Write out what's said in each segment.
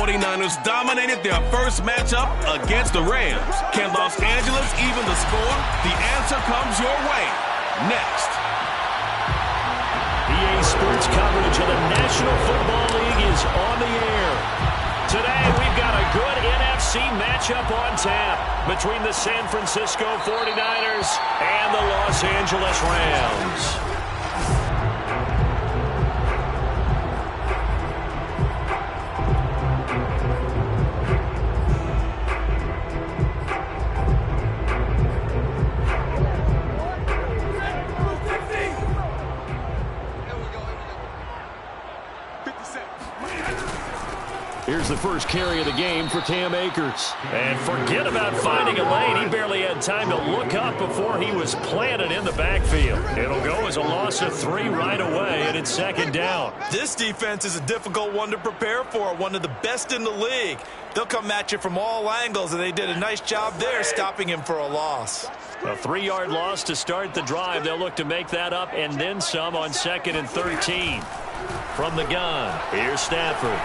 49ers dominated their first matchup against the Rams. Can Los Angeles even the score? The answer comes your way next. EA Sports coverage of the National Football League is on the air. Today, we've got a good NFC matchup on tap between the San Francisco 49ers and the Los Angeles Rams. Here's the first carry of the game for Cam Akers. And forget about finding a lane. He barely had time to look up before he was planted in the backfield. It'll go as a loss of 3 right away, and it's second down. This defense is a difficult one to prepare for, one of the best in the league. They'll come at you from all angles, and they did a nice job there stopping him for a loss. A 3-yard loss to start the drive. They'll look to make that up and then some on 2nd and 13. From the gun, here's Stafford.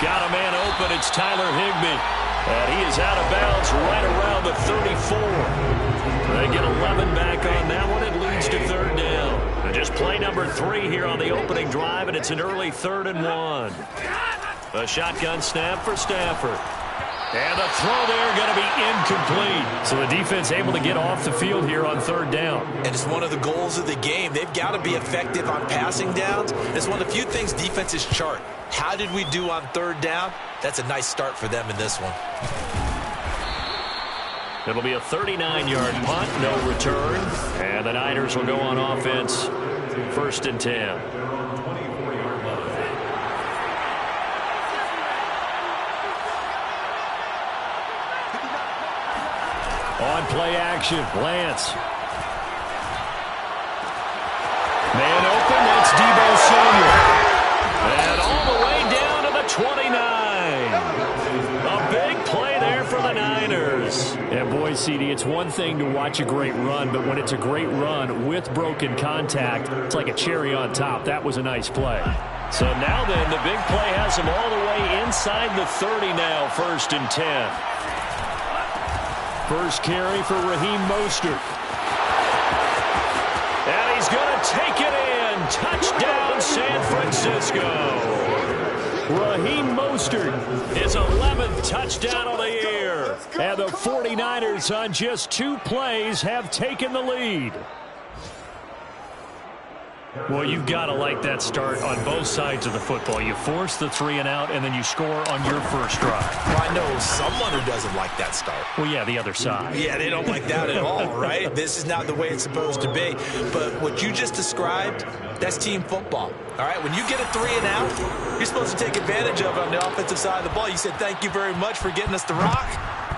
Got a man open. It's Tyler Higbee. And he is out of bounds right around the 34. They get 11 back on that one. It leads to third down. And just play number 3 here on the opening drive, and it's an early 3rd and 1. A shotgun snap for Stafford. And the throw there going to be incomplete. So the defense able to get off the field here on 3rd down. And it's one of the goals of the game. They've got to be effective on passing downs. It's one of the few things defenses chart. How did we do on 3rd down? That's a nice start for them in this one. It'll be a 39-yard punt, no return. And the Niners will go on offense, 1st and 10. On play action, Lance. Man open, that's Deebo Samuel. And all the way down to the 29. A big play there for the Niners. And boy, CD, it's one thing to watch a great run, but when it's a great run with broken contact, it's like a cherry on top. That was a nice play. So now then, the big play has him all the way inside the 30 now, 1st and 10. First carry for Raheem Mostert. And he's going to take it in. Touchdown, San Francisco. Raheem Mostert, his 11th touchdown of the year. And the 49ers on just 2 plays have taken the lead. Well, you've got to like that start on both sides of the football. You force the 3 and out, and then you score on your first drive. Well, I know someone who doesn't like that start. Well, yeah, the other side. Yeah, they don't like that at all, right? This is not the way it's supposed to be. But what you just described, that's team football. All right, when you get a 3 and out, you're supposed to take advantage of it on the offensive side of the ball. You said, thank you very much for getting us the rock.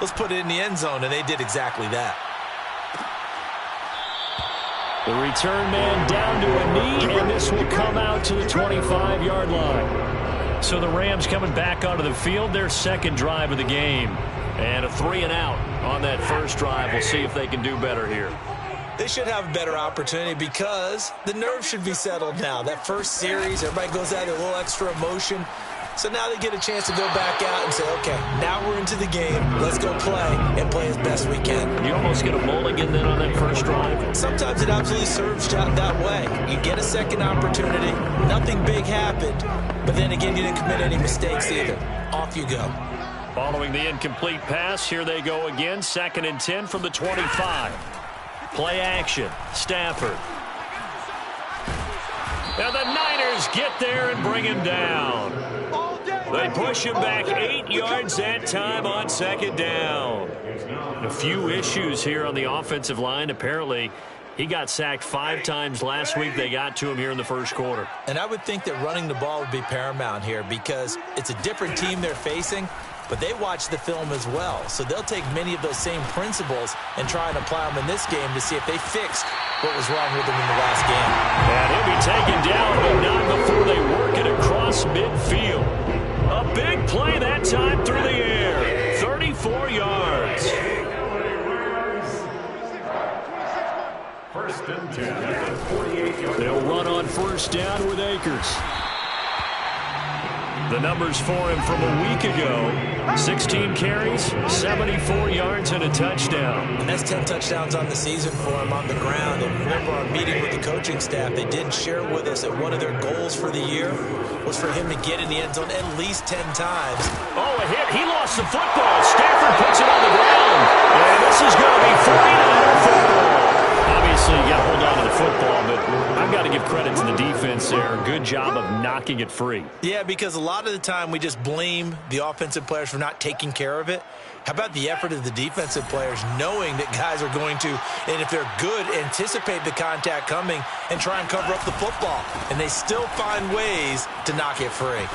Let's put it in the end zone, and they did exactly that. The return man down to a knee, and this will come out to the 25-yard line. So the Rams coming back onto the field, their 2nd drive of the game. And a 3 and out on that first drive. We'll see if they can do better here. They should have a better opportunity because the nerves should be settled now. That first series, everybody goes out with a little extra emotion. So now they get a chance to go back out and say, okay, now we're into the game. Let's go play and play as best we can. You almost get a mulligan then on that first drive. Sometimes it absolutely serves that way. You get a second opportunity. Nothing big happened. But then again, you didn't commit any mistakes either. Off you go. Following the incomplete pass, here they go again. 2nd and 10 from the 25. Play action. Stafford. And the Niners get there and bring him down. They push him back 8 yards that time on 2nd down. A few issues here on the offensive line. Apparently, he got sacked 5 times last week. They got to him here in the first quarter. And I would think that running the ball would be paramount here because it's a different team they're facing, but they watch the film as well. So they'll take many of those same principles and try and apply them in this game to see if they fixed what was wrong with them in the last game. And he'll be taken down, but not before they work it across midfield. A big play that time through the air. 34 yards. 1st and 10. They'll run on 1st down with Akers. The numbers for him from a week ago: 16 carries, 74 yards, and a touchdown. And that's 10 touchdowns on the season for him on the ground. And remember our meeting with the coaching staff, they did share with us that one of their goals for the year was for him to get in the end zone at least 10 times. Oh, a hit. He lost the football. Stafford puts it on the ground. And this is going to be 49er football. Obviously, you got to hold on to the football, but I've got to give credit to the defense there. Good job of knocking it free. Yeah, because a lot of the time we just blame the offensive players for not taking care of it. How about the effort of the defensive players knowing that guys are going to, and if they're good, anticipate the contact coming and try and cover up the football. And they still find ways to knock it free.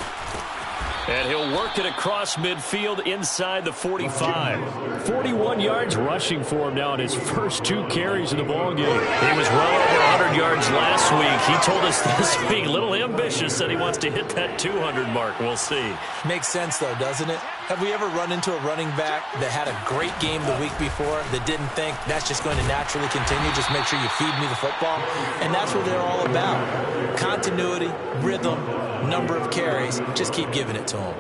And he'll work it across midfield inside the 45. 41 yards rushing for him now in his first 2 carries of the ballgame. He was well over 100 yards last week. He told us this week, a little ambitious, that he wants to hit that 200 mark. We'll see. Makes sense, though, doesn't it? Have we ever run into a running back that had a great game the week before that didn't think that's just going to naturally continue? Just make sure you feed me the football. And that's what they're all about. Continuity, rhythm, number of carries. Just keep giving it to them.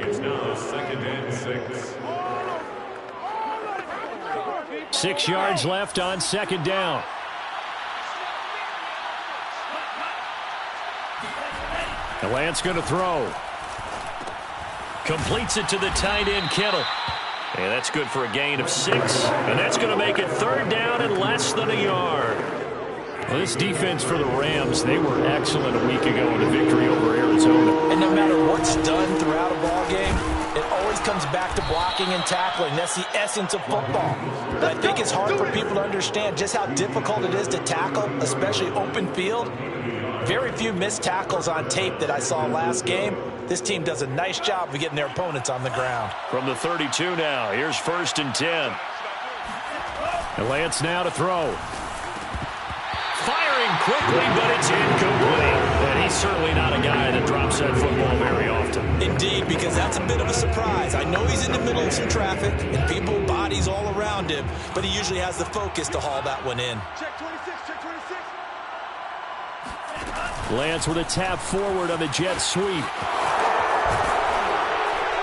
It's now 2nd and 6. 6 yards left on 2nd down. The Lance going to throw. Completes it to the tight end, Kittle. And that's good for a gain of 6. And that's going to make it 3rd down and less than a yard. Well, this defense for the Rams, they were excellent a week ago in a victory over Arizona. And no matter what's done throughout a ball game, it always comes back to blocking and tackling. That's the essence of football. But I think it's hard for people to understand just how difficult it is to tackle, especially open field. Very few missed tackles on tape that I saw last game. This team does a nice job of getting their opponents on the ground. From the 32 now, here's 1st and 10. And Lance now to throw. Firing quickly, but it's incomplete. And he's certainly not a guy that drops that football very often. Indeed, because that's a bit of a surprise. I know he's in the middle of some traffic and people, bodies all around him, but he usually has the focus to haul that one in. Check 26, check 26. Lance with a tap forward on the jet sweep.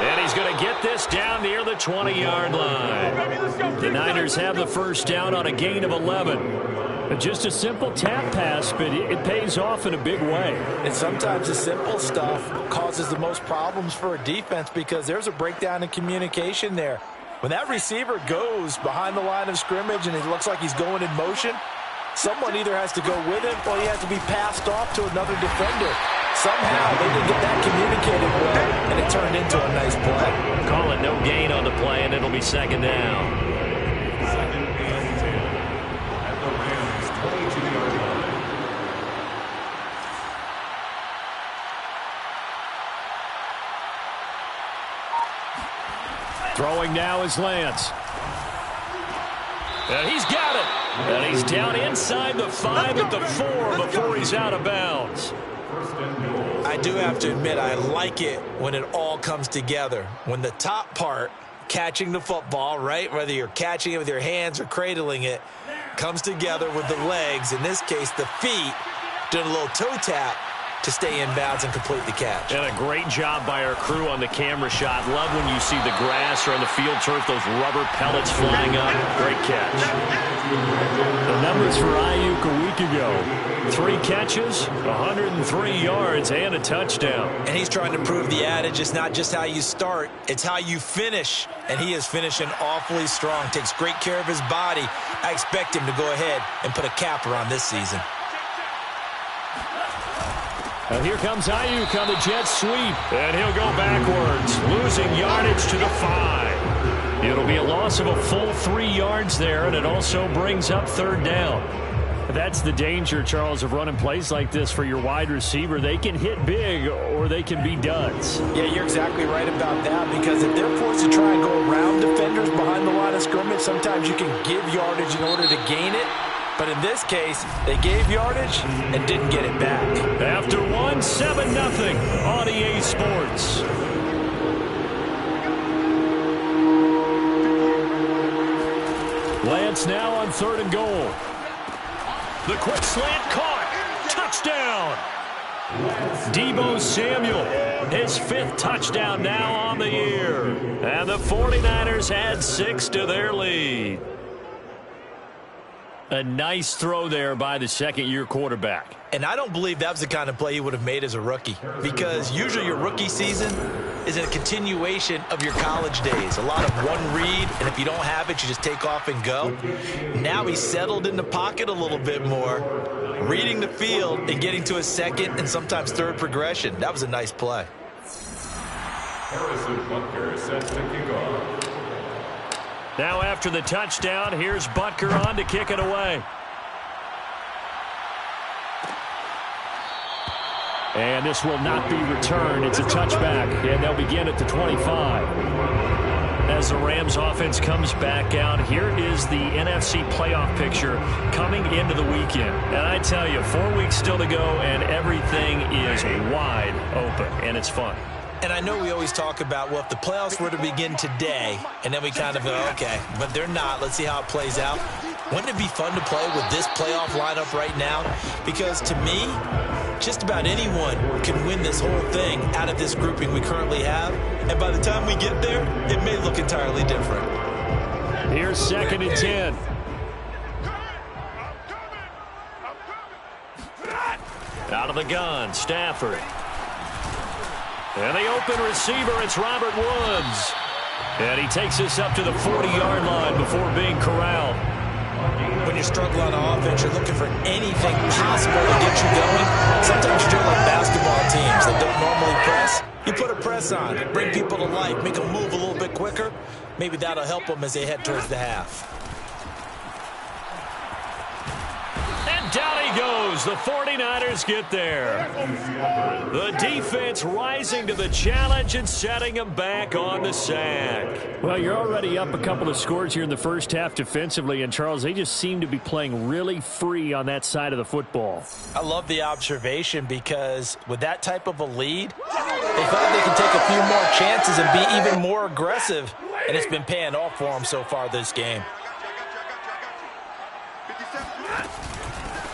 And he's going to get this down near the 20-yard line. The Niners have the 1st down on a gain of 11. Just a simple tap pass, but it pays off in a big way. And sometimes the simple stuff causes the most problems for a defense because there's a breakdown in communication there. When that receiver goes behind the line of scrimmage and it looks like he's going in motion, someone either has to go with him or he has to be passed off to another defender. Somehow they didn't get that communicated well, and it turned into a nice play. Call it no gain on the play, and it'll be 2nd down. 2nd and 10 at the Rams' 22-yard line. Throwing now is Lance. And he's got it. And he's down inside the 5 at the 4 before he's out of bounds. I do have to admit, I like it when it all comes together. When the top part, catching the football, right, whether you're catching it with your hands or cradling it, comes together with the legs, in this case the feet, doing a little toe tap to stay in bounds and complete the catch. And a great job by our crew on the camera shot. Love when you see the grass or on the field turf, those rubber pellets flying up. Great catch. The numbers for Ayuk a week ago: 3 catches, 103 yards, and a touchdown. And he's trying to prove the adage, it's not just how you start, it's how you finish. And he is finishing awfully strong, takes great care of his body. I expect him to go ahead and put a capper on this season. And here comes Ayuk on the jet sweep. And he'll go backwards, losing yardage to the 5. It'll be a loss of a full 3 yards there, and it also brings up 3rd down. That's the danger, Charles, of running plays like this for your wide receiver. They can hit big or they can be duds. Yeah, you're exactly right about that, because if they're forced to try and go around defenders behind the line of scrimmage, sometimes you can give yardage in order to gain it. But in this case, they gave yardage and didn't get it back. After 7-0 on EA Sports. Lance now on 3rd and goal. The quick slant caught. Touchdown. Deebo Samuel, his 5th touchdown now on the year. And the 49ers add 6 to their lead. A nice throw there by the second-year quarterback. And I don't believe that was the kind of play he would have made as a rookie, because usually your rookie season is a continuation of your college days. A lot of one read, and if you don't have it, you just take off and go. Now he's settled in the pocket a little bit more, reading the field and getting to a second and sometimes third progression. That was a nice play. Harrison Butker sets to kick off. Now after the touchdown, here's Butker on to kick it away. And this will not be returned. It's a touchback, and they'll begin at the 25. As the Rams offense comes back out, here is the NFC playoff picture coming into the weekend. And I tell you, 4 weeks still to go, and everything is wide open, and it's fun. And I know we always talk about, well, if the playoffs were to begin today, and then we kind of go, okay, but they're not. Let's see how it plays out. Wouldn't it be fun to play with this playoff lineup right now? Because to me, just about anyone can win this whole thing out of this grouping we currently have. And by the time we get there, it may look entirely different. Here's 2nd and 10. Out of the gun, Stafford. And the open receiver, it's Robert Woods. And he takes us up to the 40-yard line before being corralled. When you struggle on offense, you're looking for anything possible to get you going. Sometimes you're doing like basketball teams that don't normally press. You put a press on, bring people to life, make them move a little bit quicker. Maybe that'll help them as they head towards the half. Down he goes. The 49ers get there. The defense rising to the challenge and setting them back on the sack. Well, you're already up a couple of scores here in the first half defensively, and Charles, they just seem to be playing really free on that side of the football. I love the observation, because with that type of a lead, they felt they can take a few more chances and be even more aggressive, and it's been paying off for them so far this game.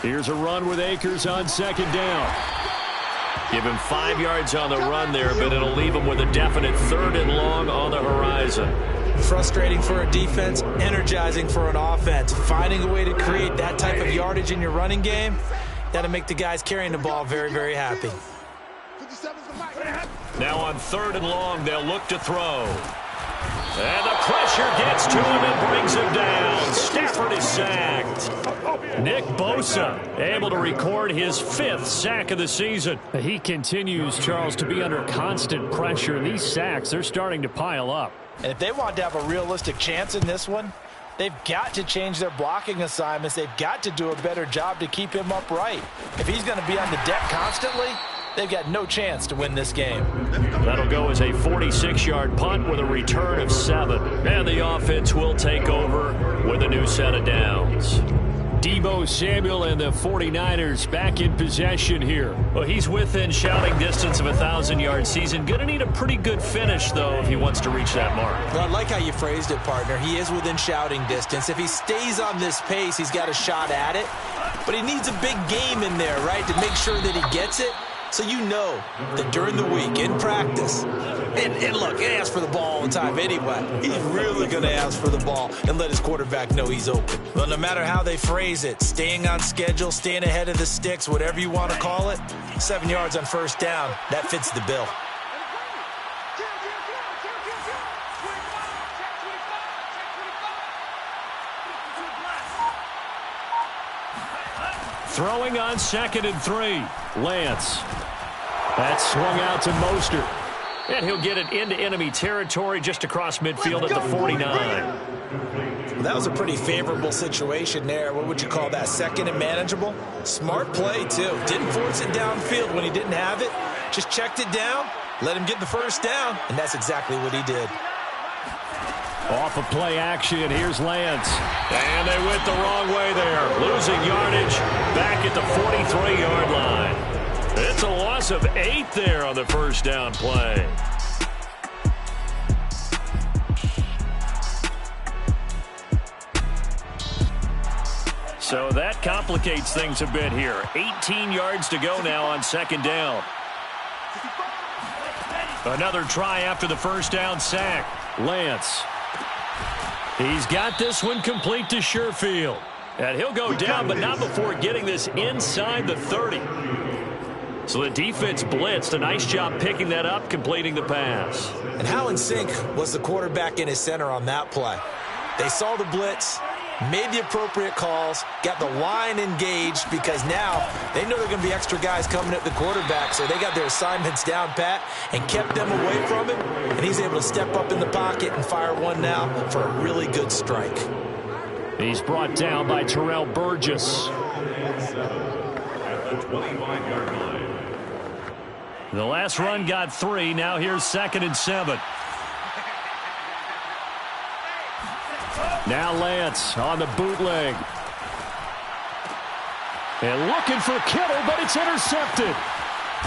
Here's a run with Akers on 2nd down. Give him 5 yards on the run there, but it'll leave him with a definite 3rd and long on the horizon. Frustrating for a defense, energizing for an offense. Finding a way to create that type of yardage in your running game, that'll make the guys carrying the ball very, very happy. Now on 3rd and long, they'll look to throw. And the pressure gets to him and brings him down. Stafford is sacked. Nick Bosa able to record his 5th sack of the season. He continues, Charles, to be under constant pressure. These sacks, they're starting to pile up. And if they want to have a realistic chance in this one, they've got to change their blocking assignments. They've got to do a better job to keep him upright. If he's going to be on the deck constantly, they've got no chance to win this game. That'll go as a 46-yard punt with a return of 7. And the offense will take over with a new set of downs. Deebo Samuel and the 49ers back in possession here. Well, he's within shouting distance of a 1,000-yard season. Going to need a pretty good finish, though, if he wants to reach that mark. Well, I like how you phrased it, partner. He is within shouting distance. If he stays on this pace, he's got a shot at it. But he needs a big game in there, right, to make sure that he gets it. So you know that during the week, in practice, and look, he asks for the ball all the time anyway. He's really going to ask for the ball and let his quarterback know he's open. Well, no matter how they phrase it, staying on schedule, staying ahead of the sticks, whatever you want to call it, 7 yards on 1st down, that fits the bill. Throwing on 2nd and 3. Lance. That swung out to Mostert. And he'll get it into enemy territory just across midfield at the 49. Well, that was a pretty favorable situation there. What would you call that? 2nd and manageable? Smart play, too. Didn't force it downfield when he didn't have it. Just checked it down, let him get the 1st down, and that's exactly what he did. Off of play action, here's Lance. And they went the wrong way there. Losing yardage back at the 43-yard line. It's a loss of 8 there on the 1st down play. So that complicates things a bit here. 18 yards to go now on second down. Another try after the first down sack. Lance. He's got this one complete to Sherfield. And he'll go down, but not before getting this inside the 30. So the defense blitzed. A nice job picking that up, completing the pass. And how in sync was the quarterback and his center on that play? They saw the blitz, made the appropriate calls, got the line engaged, because now they know there are going to be extra guys coming at the quarterback, so they got their assignments down pat and kept them away from him, and he's able to step up in the pocket and fire one now for a really good strike. He's brought down by Terrell Burgess. At the 25-yard line. The last run got 3. Now here's 2nd and 7. Now Lance on the bootleg. And looking for Kittle, but it's intercepted.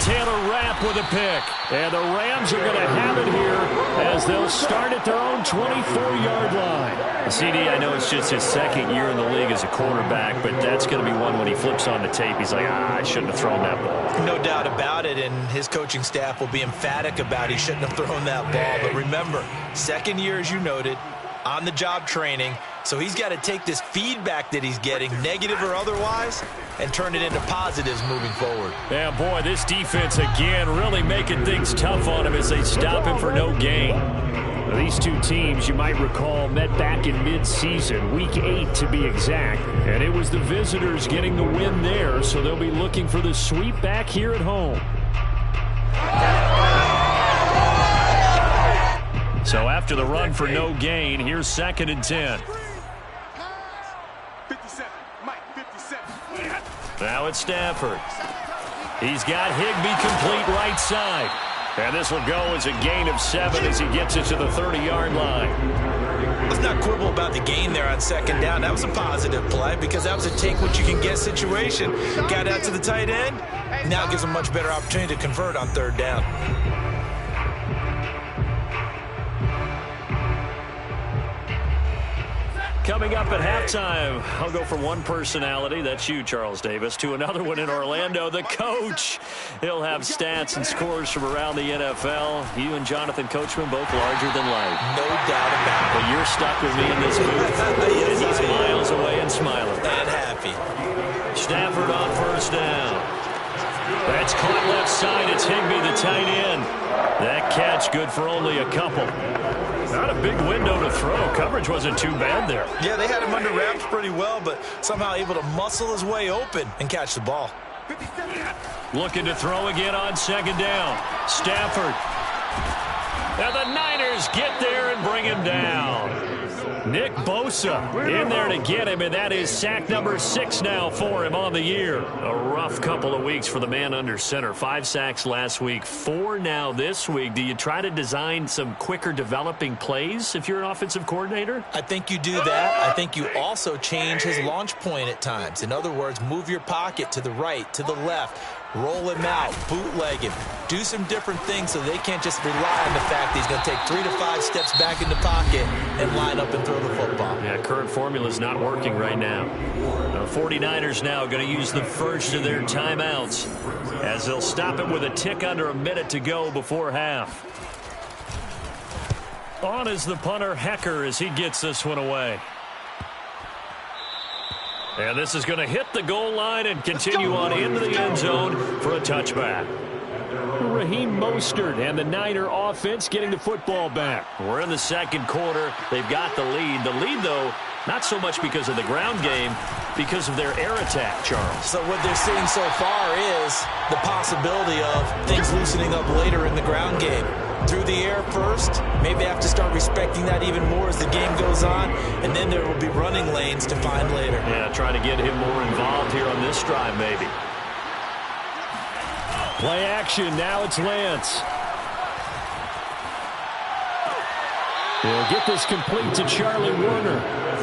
Taylor Rapp with a pick. And the Rams are going to have it here as they'll start at their own 24-yard line. CD, I know it's just his 2nd year in the league as a quarterback, but that's going to be one when he flips on the tape. He's like, I shouldn't have thrown that ball. No doubt about it, and his coaching staff will be emphatic about he shouldn't have thrown that ball. But remember, 2nd year, as you noted, on-the-job training, so he's got to take this feedback that he's getting, negative or otherwise, and turn it into positives moving forward. Yeah, boy, this defense again really making things tough on him as they stop him for no gain. Now, these two teams, you might recall, met back in mid-season, week 8 to be exact, and it was the visitors getting the win there, so they'll be looking for the sweep back here at home. So after the run for no gain, here's 2nd and 10. 57, Mike, 57. Now it's Stafford. He's got Higbee complete right side. And this will go as a gain of 7 as he gets it to the 30-yard line. Let's not quibble about the gain there on 2nd down. That was a positive play because that was a take-what-you-can-get situation. Got out to the tight end. Now gives him a much better opportunity to convert on 3rd down. Coming up at halftime, I'll go from one personality, that's you, Charles Davis, to another one in Orlando, the coach. He'll have stats and scores from around the NFL. You and Jonathan Coachman both larger than life. No doubt about it. But you're stuck with me in this booth. Yes, and he's miles away and smiling. And happy. Stafford on 1st down. That's caught left side. It's Higbee, the tight end. That catch good for only a couple. Not a big window to throw. Coverage wasn't too bad there. Yeah, they had him under wraps pretty well, but somehow able to muscle his way open and catch the ball. Looking to throw again on 2nd down. Stafford. And the Niners get there and bring him down. Nick Bosa in there to get him, and that is sack number 6 now for him on the year. A rough couple of weeks for the man under center. 5 sacks last week, 4 now this week. Do you try to design some quicker developing plays if you're an offensive coordinator? I think you do that. I think you also change his launch point at times. In other words, move your pocket to the right, to the left. Roll him out, bootleg him, do some different things so they can't just rely on the fact that he's going to take 3 to 5 steps back in the pocket and line up and throw the football. Yeah, current formula is not working right now. The 49ers now going to use the first of their timeouts as they'll stop it with a tick under a minute to go before half. On is the punter, Hecker, as he gets this one away. And this is going to hit the goal line and continue on into the end zone for a touchback. Raheem Mostert and the Niner offense getting the football back. We're in the 2nd quarter. They've got the lead. The lead, though, not so much because of the ground game, because of their air attack, Charles. So what they're seeing so far is the possibility of things loosening up later in the ground game. Through the air first, maybe they have to start respecting that even more as the game goes on, and then there will be running lanes to find later. Yeah, trying to get him more involved here on this drive, maybe. Play action, now it's Lance. He'll get this complete to Charlie Warner.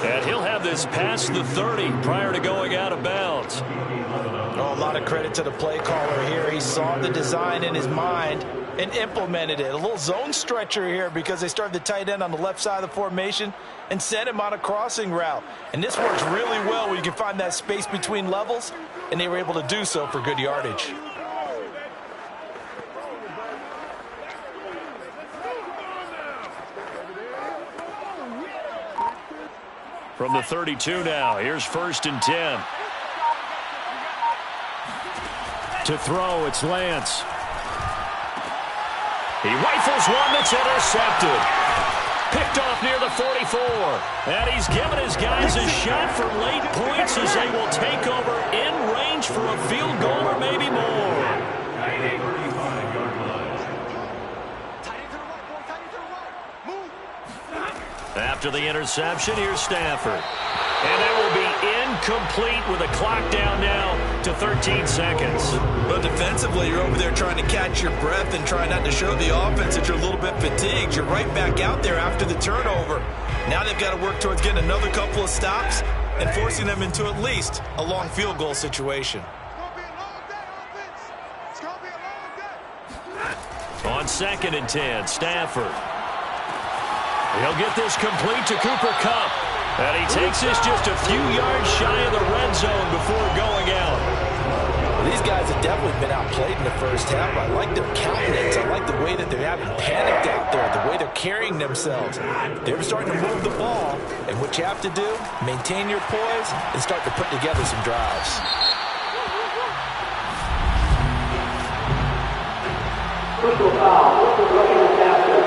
And he'll have this past the 30 prior to going out of bounds. Oh, a lot of credit to the play caller here. He saw the design in his mind and implemented it. A little zone stretcher here because they started the tight end on the left side of the formation and sent him on a crossing route. And this works really well where you can find that space between levels, and they were able to do so for good yardage. From the 32 now, here's 1st and 10. To throw, it's Lance. He rifles one that's intercepted. Picked off near the 44. And he's given his guys a shot for late points as they will take over in range for a field goal or maybe more. After the interception, here's Stafford. And that will be incomplete with a clock down now to 13 seconds. But defensively, you're over there trying to catch your breath and try not to show the offense that you're a little bit fatigued. You're right back out there after the turnover. Now they've got to work towards getting another couple of stops and forcing them into at least a long field goal situation. On 2nd and 10, Stafford. He'll get this complete to Cooper Kupp. And he takes this just a few yards shy of the red zone before going out. These guys have definitely been outplayed in the first half. I like their countenance. I like the way that they haven't panicked out there, the way they're carrying themselves. They're starting to move the ball. And what you have to do, maintain your poise and start to put together some drives. Personal foul. Rushing the passer.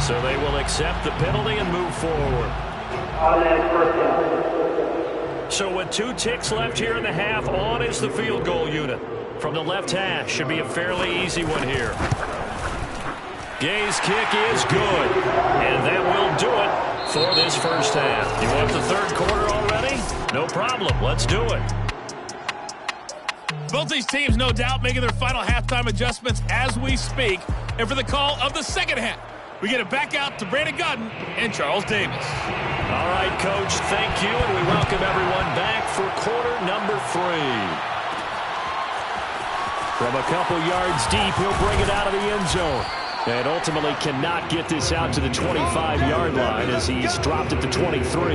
So they will accept the penalty and move forward. So with 2 ticks left here in the half, on is the field goal unit. From the left hash, should be a fairly easy one here. Gay's kick is good. And that will do it for this first half. You want the third quarter already? No problem. Let's do it. Both these teams, no doubt, making their final halftime adjustments as we speak. And for the call of the second half, we get it back out to Brandon Godden and Charles Davis. All right, Coach, thank you, and we welcome everyone back for quarter number 3. From a couple yards deep, he'll bring it out of the end zone. And ultimately cannot get this out to the 25-yard line as he's dropped at the 23.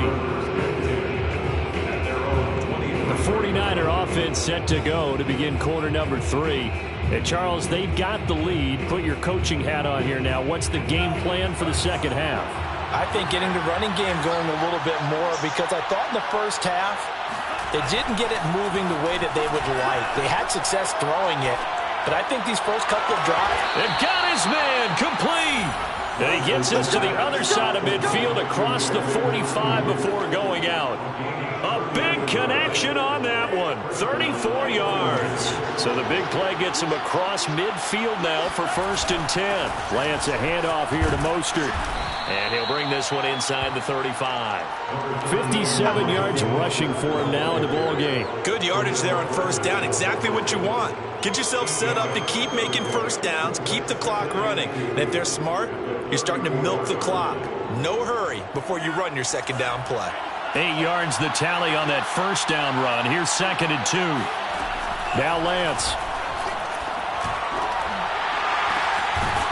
The 49er offense set to go to begin quarter number 3. And Charles, they've got the lead. Put your coaching hat on here now. What's the game plan for the second half? I think getting the running game going a little bit more because I thought in the first half they didn't get it moving the way that they would like. They had success throwing it, but I think these first couple of drives... They've got his man complete. And he gets us to the other side of midfield across the 45 before going out. A big connection on that one. 34 yards. So the big play gets him across midfield now for 1st and 10. Lance a handoff here to Mostert. And he'll bring this one inside the 35. 57 yards rushing for him now in the ball game. Good yardage there on first down. Exactly what you want. Get yourself set up to keep making first downs, keep the clock running. And if they're smart, you're starting to milk the clock. No hurry before you run your second down play. 8 yards the tally on that first down run. Here's 2nd and 2. Now Lance.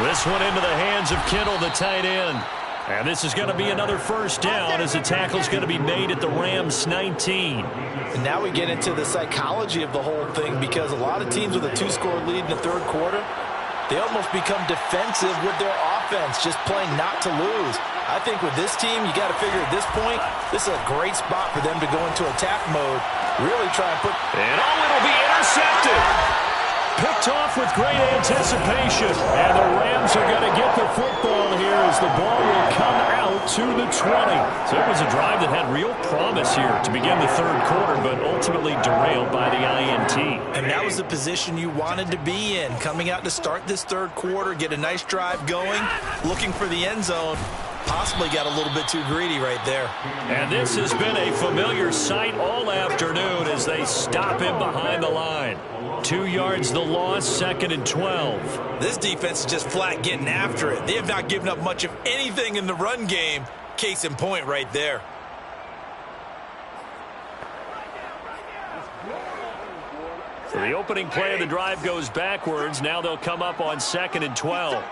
This one into the hands of Kittle, the tight end. And this is going to be another first down as the tackle's going to be made at the Rams 19. And now we get into the psychology of the whole thing because a lot of teams with a 2-score lead in the third quarter, they almost become defensive with their offense, just playing not to lose. I think with this team, you got to figure at this point, this is a great spot for them to go into attack mode, really try and put... And it'll be intercepted. Picked off with great anticipation. And the Rams are going to get the football here as the ball will come out to the 20. So it was a drive that had real promise here to begin the third quarter, but ultimately derailed by the INT. And that was the position you wanted to be in, coming out to start this third quarter, get a nice drive going, looking for the end zone. Possibly got a little bit too greedy right there. And this has been a familiar sight all afternoon as they stop him behind the line. 2 yards the loss, 2nd and 12. This defense is just flat getting after it. They have not given up much of anything in the run game. Case in point right there. So the opening play of the drive goes backwards. Now they'll come up on 2nd and 12.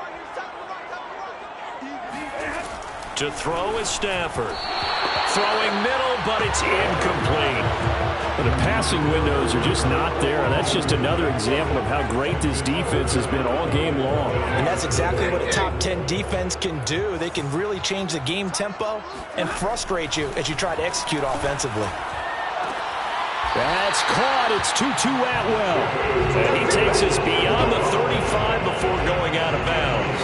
To throw is Stafford. Throwing middle, but it's incomplete. The passing windows are just not there. That's just another example of how great this defense has been all game long. And that's exactly what a top 10 defense can do. They can really change the game tempo and frustrate you as you try to execute offensively. That's caught. It's 2-2 Atwell. And he takes us beyond the 35 before going out of bounds.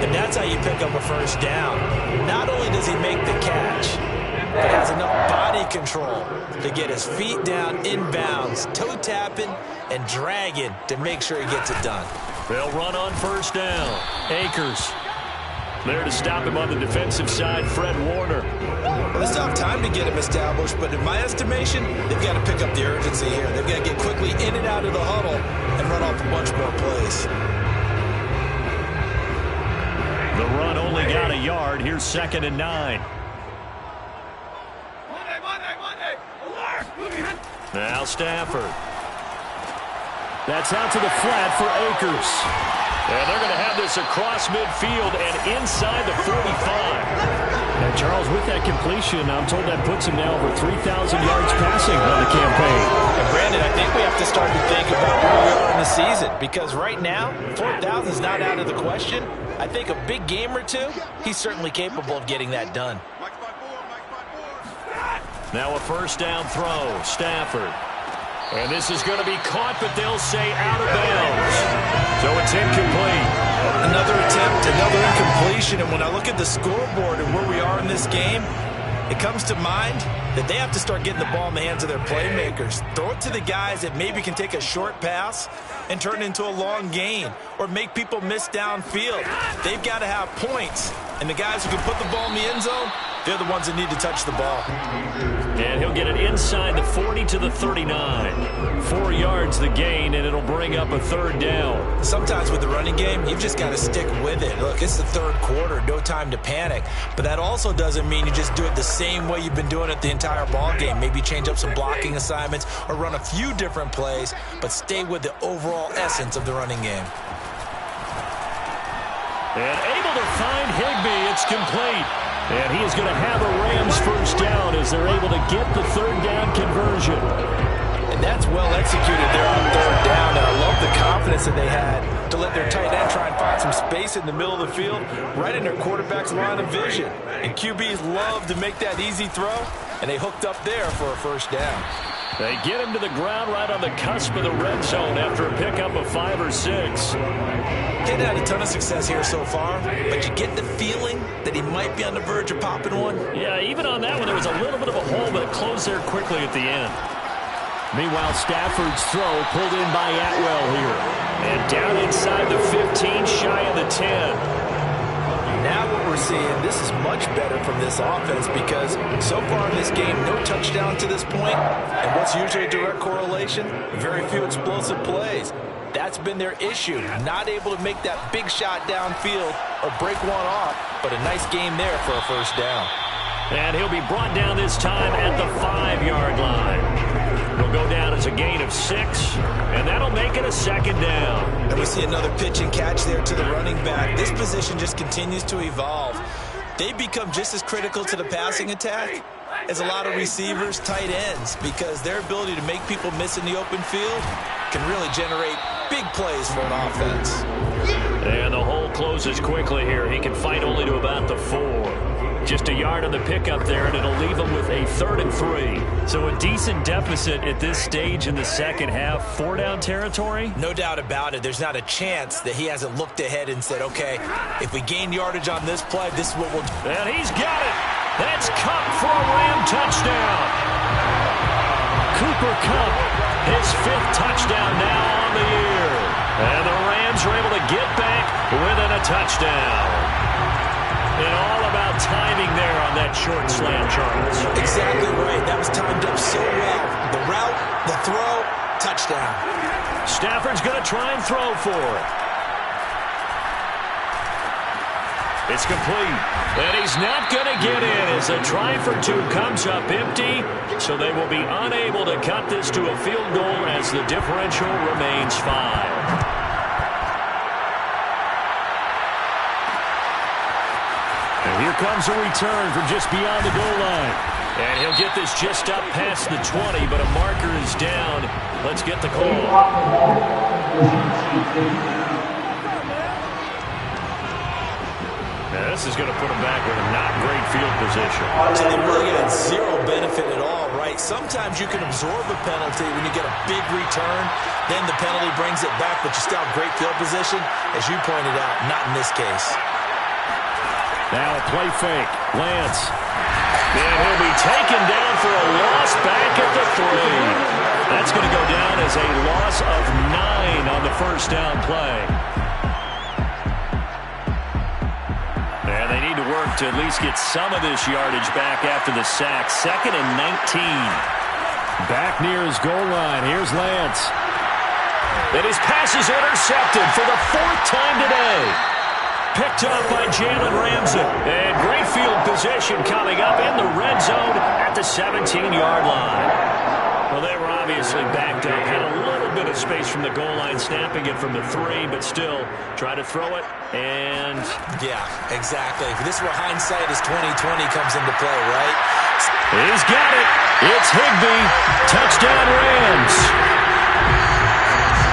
And that's how you pick up a first down. Not only does he make the catch, but has enough body control to get his feet down inbounds, toe tapping and dragging to make sure he gets it done. They'll run on first down. Akers there to stop him on the defensive side, Fred Warner. Well, they still have time to get him established, but in my estimation, they've got to pick up the urgency here. They've got to get quickly in and out of the huddle and run off a bunch more plays. The run only got a yard. Here's 2nd and 9. Now Stafford. That's out to the flat for Akers. And they're going to have this across midfield and inside the 45. And Charles, with that completion, I'm told that puts him now over 3,000 yards passing on the campaign. And Brandon, I think we have to start to think about where we are in the season, because right now, 4,000 is not out of the question. I think a big game or two, he's certainly capable of getting that done. Now a first down throw, Stafford. And this is going to be caught, but they'll say out of bounds. So it's incomplete. Another attempt, another incompletion. And when I look at the scoreboard and where we are in this game, it comes to mind that they have to start getting the ball in the hands of their playmakers. Throw it to the guys that maybe can take a short pass and turn it into a long gain or make people miss downfield. They've got to have points. And the guys who can put the ball in the end zone, they're the ones that need to touch the ball. And he'll get it inside the 40 to the 39. 4 yards the gain, and it'll bring up a third down. Sometimes with the running game, you've just got to stick with it. Look, it's the third quarter, no time to panic. But that also doesn't mean you just do it the same way you've been doing it the entire ball game. Maybe change up some blocking assignments or run a few different plays, but stay with the overall essence of the running game. And able to find Higbee. It's complete. And he is going to have a Rams first down as they're able to get the third down conversion. And that's well executed there on third down. And I love the confidence that they had to let their tight end try and find some space in the middle of the field, right in their quarterback's line of vision. And QBs love to make that easy throw, and they hooked up there for a first down. They get him to the ground right on the cusp of the red zone after a pickup of 5 or 6. He's had a ton of success here so far, but you get the feeling that he might be on the verge of popping one. Yeah, even on that one, there was a little bit of a hole, but it closed there quickly at the end. Meanwhile, Stafford's throw pulled in by Atwell here. And down inside the 15, shy of the 10. Now what we're seeing, this is much better from this offense because so far in this game, no touchdown to this point, and what's usually a direct correlation? Very few explosive plays. That's been their issue, not able to make that big shot downfield or break one off, but a nice game there for a first down. And he'll be brought down this time at the 5-yard line. It'll go down as a gain of 6, and that'll make it a second down. And we see another pitch and catch there to the running back. This position just continues to evolve. They become just as critical to the passing attack as a lot of receivers, tight ends, because their ability to make people miss in the open field can really generate big plays for an offense. And the hole closes quickly here. He can fight only to about the 4. Just a yard on the pickup there, and it'll leave him with a 3rd and 3. So a decent deficit at this stage in the second half. 4-down territory? No doubt about it. There's not a chance that he hasn't looked ahead and said, okay, if we gain yardage on this play, this is what we'll do. And he's got it. That's Kupp for a Ram touchdown. Cooper Kupp, his 5th touchdown now on the year. And the Rams are able to get back within a touchdown. And all about timing there on that short slant, Charles. Exactly right. That was timed up so well. The route, the throw, touchdown. Stafford's going to try and throw for it. It's complete. And he's not going to get in as a try for two comes up empty. So they will be unable to cut this to a field goal as the differential remains 5. And here comes a return from just beyond the goal line. And he'll get this just up past the 20, but a marker is down. Let's get the call. Now, this is going to put him back with a not great field position. So they really got zero benefit at all, right? Sometimes you can absorb a penalty when you get a big return. Then the penalty brings it back, but you still have great field position. As you pointed out, not in this case. Now a play fake. Lance. And he'll be taken down for a loss back at the 3. That's going to go down as a loss of 9 on the first down play. And they need to work to at least get some of this yardage back after the sack. 2nd and 19. Back near his goal line. Here's Lance. And his pass is intercepted for the 4th time today. Picked up by Jalen Ramsey. And great field position coming up in the red zone at the 17-yard line. Well, they were obviously backed up. Had a little bit of space from the goal line, snapping it from the 3, but still try to throw it. And yeah, exactly. This is where hindsight is 20/20 comes into play, right? He's got it. It's Higbee. Touchdown Rams.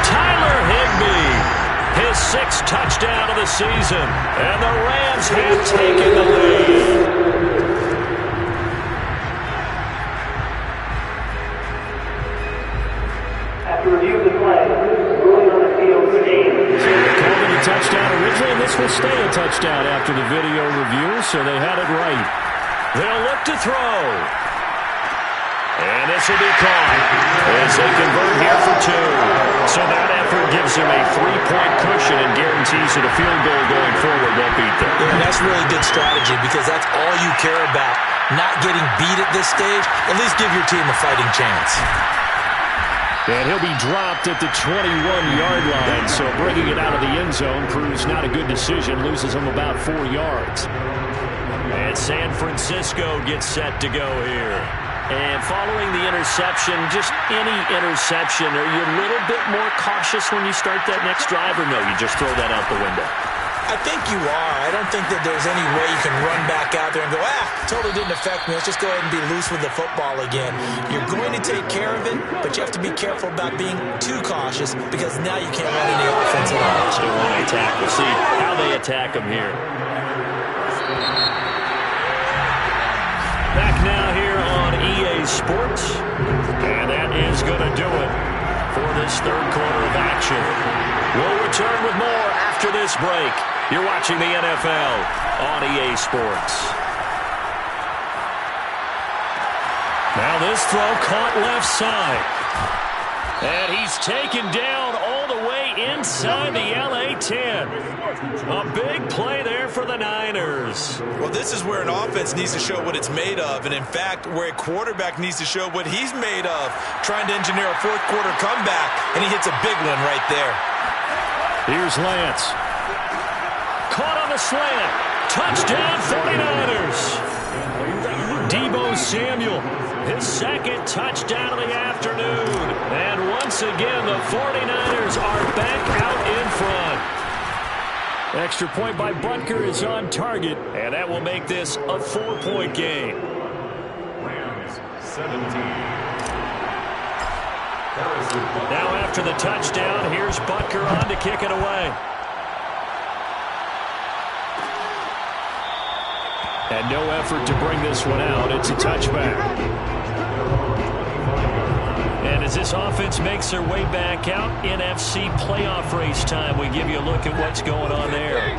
Tyler Higbee. His 6th touchdown of the season. And the Rams have taken the lead. After review of the play, ruling on the field for game. So they called it a touchdown originally, and this will stay a touchdown after the video review, so they had it right. They'll look to throw. And this will be caught as they convert here for 2. So that effort gives him a 3-point cushion and guarantees that a field goal going forward won't beat them. Yeah, that's really good strategy because that's all you care about. Not getting beat at this stage. At least give your team a fighting chance. And he'll be dropped at the 21-yard line, so bringing it out of the end zone proves not a good decision. Loses him about 4 yards. And San Francisco gets set to go here. And following the interception, just any interception, are you a little bit more cautious when you start that next drive, or no, you just throw that out the window? I think you are. I don't think that there's any way you can run back out there and go, totally didn't affect me. Let's just go ahead and be loose with the football again. You're going to take care of it, but you have to be careful about being too cautious because now you can't run any offense at all. So they want to attack. We'll see how they attack them here. Back now here on EA Sports. And that is going to do it for this 3rd quarter of action. We'll return with more after this break. You're watching the NFL on EA Sports. Now this throw caught left side. And he's taken down all the way inside the LA 10. A big play there for the Niners. Well, this is where an offense needs to show what it's made of. And, in fact, where a quarterback needs to show what he's made of. Trying to engineer a 4th quarter comeback, and he hits a big one right there. Here's Lance. Caught on the slant. Touchdown 49ers. Deebo Samuel, his 2nd touchdown of the afternoon. And once again, the 49ers are back out in front. Extra point by Butker is on target, and that will make this a 4-point game. Rams 17. Now after the touchdown, here's Butker on to kick it away. And no effort to bring this one out. It's a touchback. And as this offense makes their way back out, NFC playoff race time, we give you a look at what's going on there.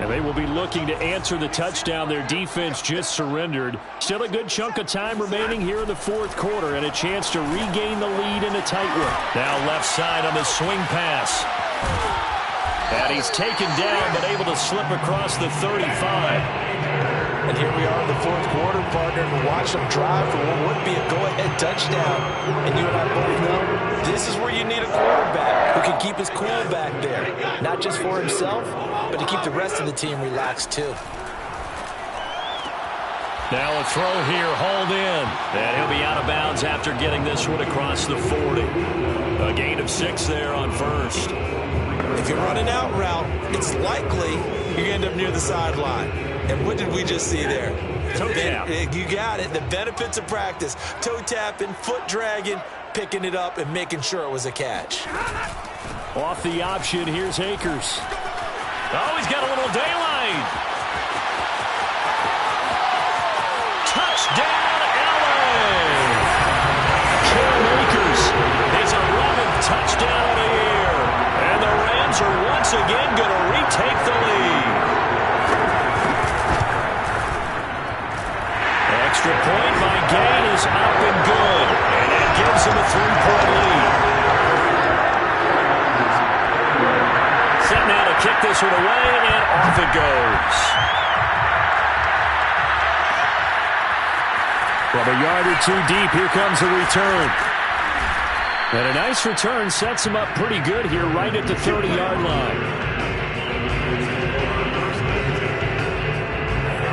And they will be looking to answer the touchdown their defense just surrendered. Still a good chunk of time remaining here in the 4th quarter and a chance to regain the lead in a tight one. Now left side on the swing pass. And he's taken down but able to slip across the 35. And here we are in the 4th quarter, partner, and watch them drive for what would be a go-ahead touchdown. And you and I both know this is where you need a quarterback who can keep his cool back there. Not just for himself, but to keep the rest of the team relaxed too. Now a throw here, hauled in. And he'll be out of bounds after getting this one across the 40. A gain of 6 there on first. If you're running out route, it's likely you end up near the sideline. And what did we just see there? Toe tap. You got it. The benefits of practice. Toe tapping, foot dragging, picking it up, and making sure it was a catch. Off the option, here's Akers. Oh, he's got a little daylight. Touchdown, LA! Cam Akers is a running touchdown of the year. And the Rams are once again going to retake the lead. Extra point by Gain is up and good. And that gives him a 3-point lead. Set now to kick this one away, and off it goes. From a yard or two deep, here comes a return. And a nice return sets him up pretty good here right at the 30-yard line.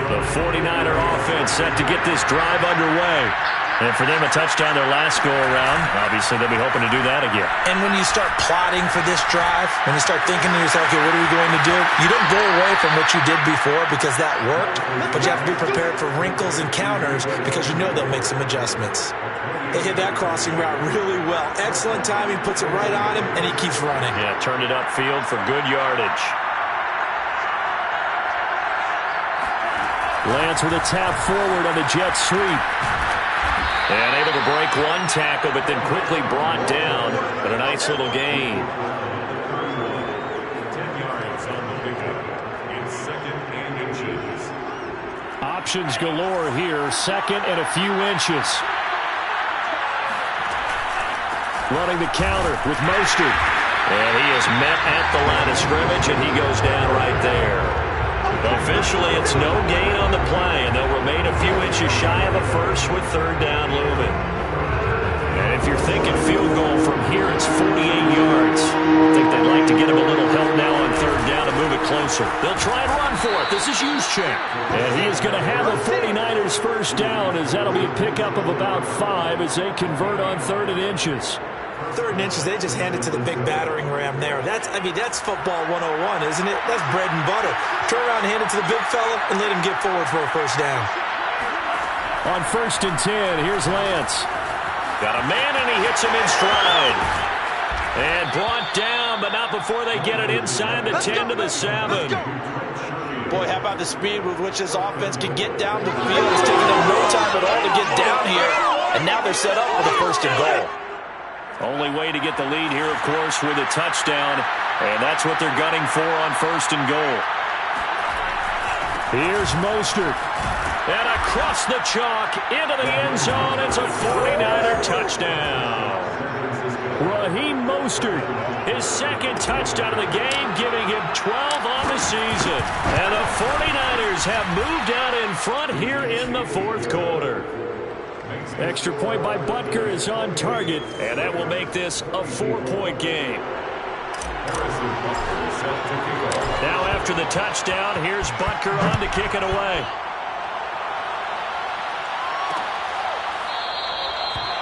The 49er offense set to get this drive underway. And for them, a touchdown their last go-around. Obviously, they'll be hoping to do that again. And when you start plotting for this drive, when you start thinking to yourself, okay, what are we going to do? You don't go away from what you did before because that worked, but you have to be prepared for wrinkles and counters because you know they'll make some adjustments. They hit that crossing route really well. Excellent timing, puts it right on him, and he keeps running. Yeah, turned it upfield for good yardage. Lance with a tap forward on the jet sweep. And able to break one tackle, but then quickly brought down. But a nice little gain. 10 yards on the pickup. In 2nd and inches. Options galore here. 2nd and a few inches. Running the counter with Mostert. And he is met at the line of scrimmage, and he goes down right there. Officially, it's no gain on the play, and they'll remain a few inches shy of a first with 3rd down looming. And if you're thinking field goal from here, it's 48 yards. I think they'd like to get him a little help now on 3rd down to move it closer. They'll try and run for it. This is Juszczyk. And he is going to have the 49ers first down, as that'll be a pickup of about 5 as they convert on 3rd and inches. 3rd and inches, they just hand it to the big battering ram there. That's football 101, isn't it? That's bread and butter. Turn around and hand it to the big fella and let him get forward for a first down. On 1st and 10, here's Lance. Got a man, and he hits him in stride. And brought down, but not before they get it inside the 10 to the 7. Boy, how about the speed with which this offense can get down the field? It's taking them no time at all to get down here. And now they're set up for the 1st and goal. Only way to get the lead here, of course, with a touchdown. And that's what they're gunning for on 1st and goal. Here's Mostert. And across the chalk into the end zone. It's a 49er touchdown. Raheem Mostert, his 2nd touchdown of the game, giving him 12 on the season. And the 49ers have moved out in front here in the 4th quarter. Extra point by Butker is on target, and that will make this a 4-point game. Now after the touchdown, here's Butker on to kick it away.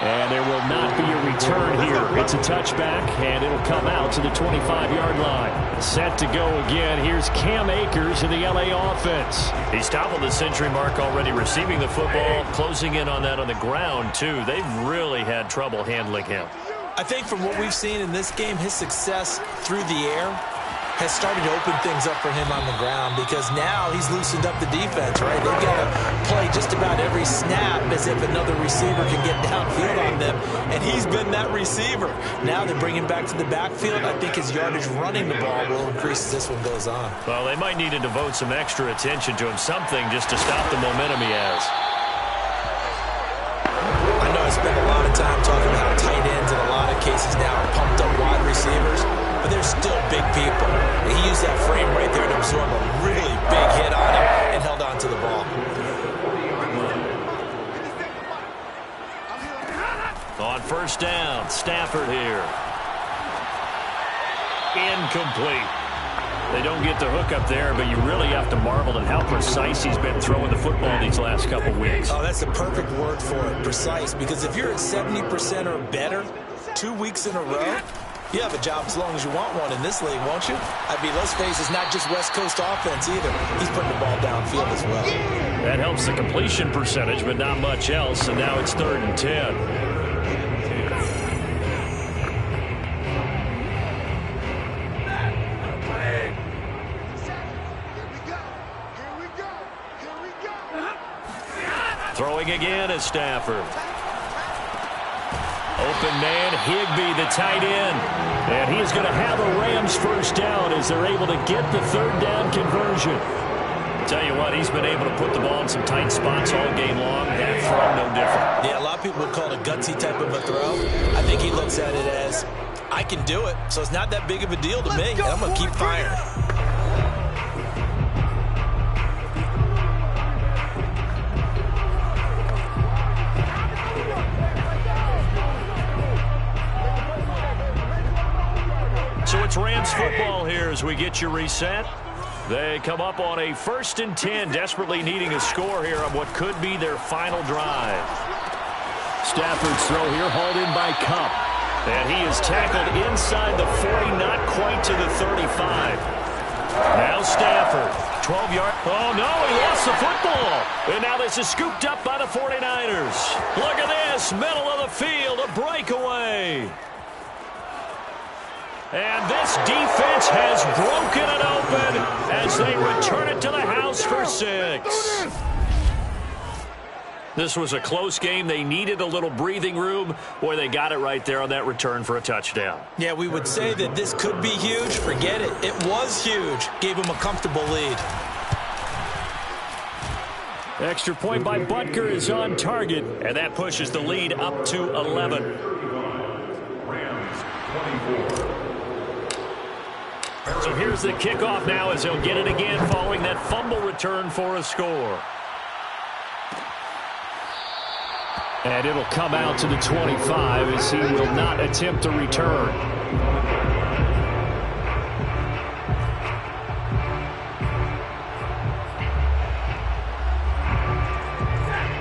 And there will not be a return here. It's a touchback, and it'll come out to the 25-yard line. Set to go again. Here's Cam Akers in the LA offense. He's toppled the century mark already receiving the football, closing in on that on the ground, too. They've really had trouble handling him. I think from what we've seen in this game, his success through the air has started to open things up for him on the ground because now he's loosened up the defense, right? They've got to play just about every snap as if another receiver can get downfield on them, and he's been that receiver. Now they bring him back to the backfield. I think his yardage running the ball will increase as this one goes on. Well, they might need to devote some extra attention to him, something just to stop the momentum he has. I know I spent a lot of time talking about tight ends in a lot of cases now are pumped up wide receivers, but they're still big people. And he used that frame right there to absorb a really big hit on him and held on to the ball. On 1st down, Stafford here. incomplete. They don't get the hook up there, but you really have to marvel at how precise he's been throwing the football these last couple weeks. Oh, that's the perfect word for it, precise, because if you're at 70% or better 2 weeks in a row, you have a job as long as you want one in this league, won't you? I mean, let's face it, it's not just West Coast offense either. He's putting the ball downfield as well. That helps the completion percentage, but not much else, and now it's 3rd and 10. Throwing again is Stafford. Open man, Higbee, the tight end. And he is going to have a Rams first down as they're able to get the 3rd down conversion. Tell you what, he's been able to put the ball in some tight spots all game long. That throw, no different. Yeah, a lot of people would call it a gutsy type of a throw. I think he looks at it as, I can do it, so it's not that big of a deal to me, and I'm going to keep firing. So it's Rams football here as we get you reset. They come up on a 1st and 10, desperately needing a score here on what could be their final drive. Stafford's throw here, hauled in by Cup. And he is tackled inside the 40, not quite to the 35. Now Stafford, 12-yard. Oh, no, he lost the football. And now this is scooped up by the 49ers. Look at this, middle of the field, a breakaway. And this defense has broken it open as they return it to the house for 6. This was a close game. They needed a little breathing room. Boy, they got it right there on that return for a touchdown. Yeah, we would say that this could be huge. Forget it. It was huge. Gave him a comfortable lead. Extra point by Butker is on target, and that pushes the lead up to 11. Rams 24. So here's the kickoff now as he'll get it again following that fumble return for a score. And it'll come out to the 25 as he will not attempt to return.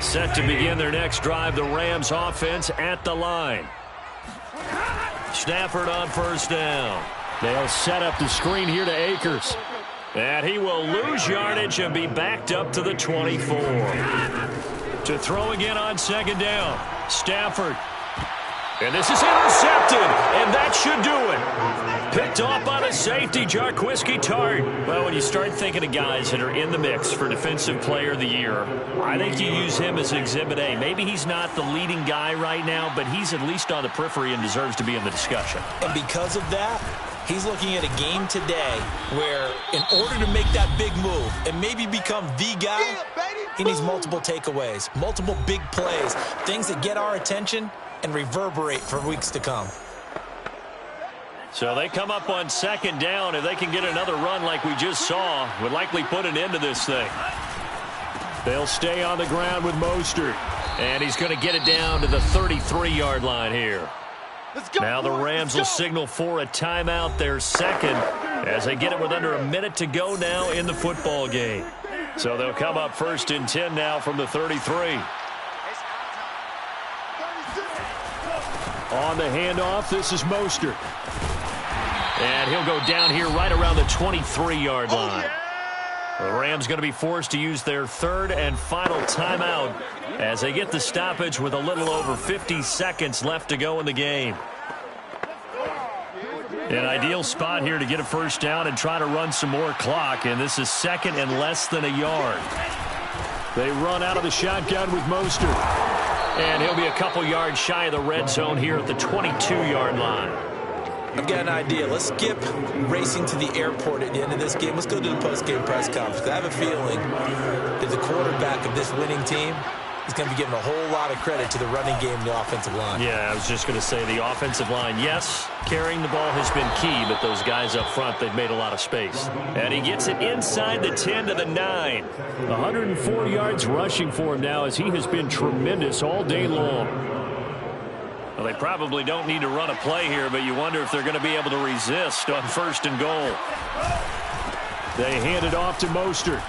Set to begin their next drive, the Rams offense at the line. Stafford on 1st down. They'll set up the screen here to Akers. And he will lose yardage and be backed up to the 24. To throw again on 2nd down. Stafford. And this is intercepted. And that should do it. Picked off by the safety, Jarquiski Tart. Well, when you start thinking of guys that are in the mix for Defensive Player of the Year, I think you use him as Exhibit A. Maybe he's not the leading guy right now, but he's at least on the periphery and deserves to be in the discussion. And because of that, he's looking at a game today where in order to make that big move and maybe become the guy, he needs multiple takeaways, multiple big plays, things that get our attention and reverberate for weeks to come. So they come up on 2nd down. If they can get another run like we just saw, would likely put an end to this thing. They'll stay on the ground with Mostert. And he's going to get it down to the 33-yard line here. Now the Rams will signal for a timeout, their 2nd, as they get it with under a minute to go now in the football game. So they'll come up 1st and 10 now from the 33. On the handoff, this is Mostert. And he'll go down here right around the 23-yard line. The Rams going to be forced to use their 3rd and final timeout as they get the stoppage with a little over 50 seconds left to go in the game. An ideal spot here to get a 1st down and try to run some more clock, and this is 2nd and less than a yard. They run out of the shotgun with Mostert, and he'll be a couple yards shy of the red zone here at the 22-yard line. I've got an idea. Let's skip racing to the airport at the end of this game. Let's go to the post-game press conference. I have a feeling that the quarterback of this winning team is going to be given a whole lot of credit to the running game and the offensive line. Yeah, I was just going to say the offensive line, yes, carrying the ball has been key, but those guys up front, they've made a lot of space. And he gets it inside the 10 to the 9. 104 yards rushing for him now as he has been tremendous all day long. Well, they probably don't need to run a play here, but you wonder if they're going to be able to resist on 1st and goal. They hand it off to Mostert.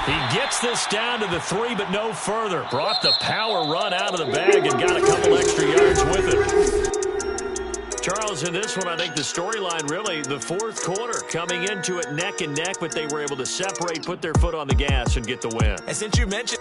He gets this down to the 3, but no further. Brought the power run out of the bag and got a couple extra yards with it. Charles, in this one, I think the storyline really, the 4th quarter, coming into it neck and neck, but they were able to separate, put their foot on the gas, and get the win. And since you mentioned